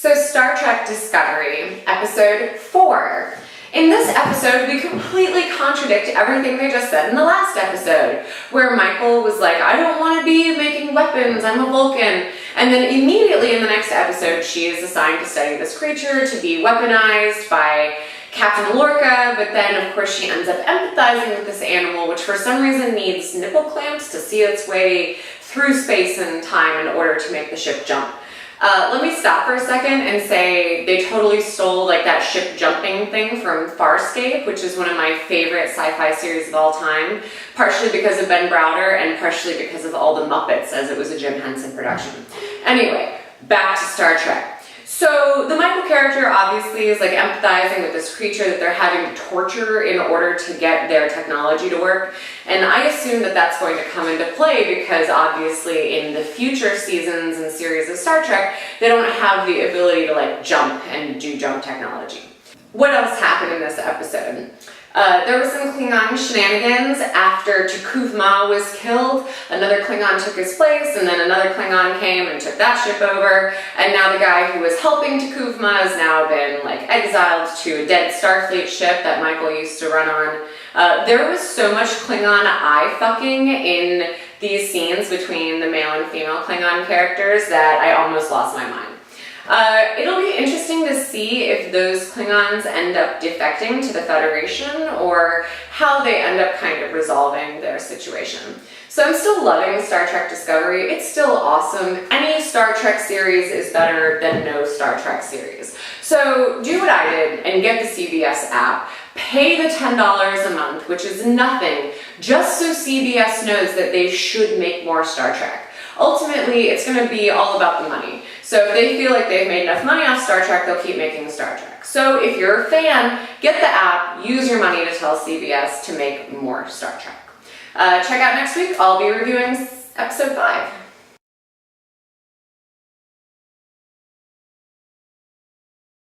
So Star Trek Discovery, episode 4. In this episode, we completely contradict everything they just said in the last episode, where Michael was like, I don't want to be making weapons, I'm a Vulcan. And then immediately in the next episode, she is assigned to study this creature to be weaponized by Captain Lorca, but then of course she ends up empathizing with this animal, which for some reason needs nipple clamps to see its way through space and time in order to make the ship jump. Let me stop for a second and say they totally stole like that ship jumping thing from Farscape, which is one of my favorite sci-fi series of all time, partially because of Ben Browder and partially because of all the Muppets, as it was a Jim Henson production. Anyway, back to Star Trek. So the Michael character obviously is like empathizing with this creature that they're having to torture in order to get their technology to work. And I assume that that's going to come into play because obviously in the future seasons and series of Star Trek, they don't have the ability to like jump and do jump technology. What else happened in this episode? There was some Klingon shenanigans after T'Kuvma was killed. Another Klingon took his place, and then another Klingon came and took that ship over. And now the guy who was helping T'Kuvma has now been like exiled to a dead Starfleet ship that Michael used to run on. There was so much Klingon eye fucking in these scenes between the male and female Klingon characters that I almost lost my mind. It'll be interesting to see if those Klingons end up defecting to the Federation or how they end up kind of resolving their situation. So I'm still loving Star Trek Discovery. It's still awesome. Any Star Trek series is better than no Star Trek series. So do what I did and get the CBS app. Pay the $10 a month, which is nothing, just so CBS knows that they should make more Star Trek. Ultimately, it's going to be all about the money. So if they feel like they've made enough money off Star Trek, they'll keep making Star Trek. So if you're a fan, get the app, use your money to tell CBS to make more Star Trek. Check out next week. I'll be reviewing episode 5.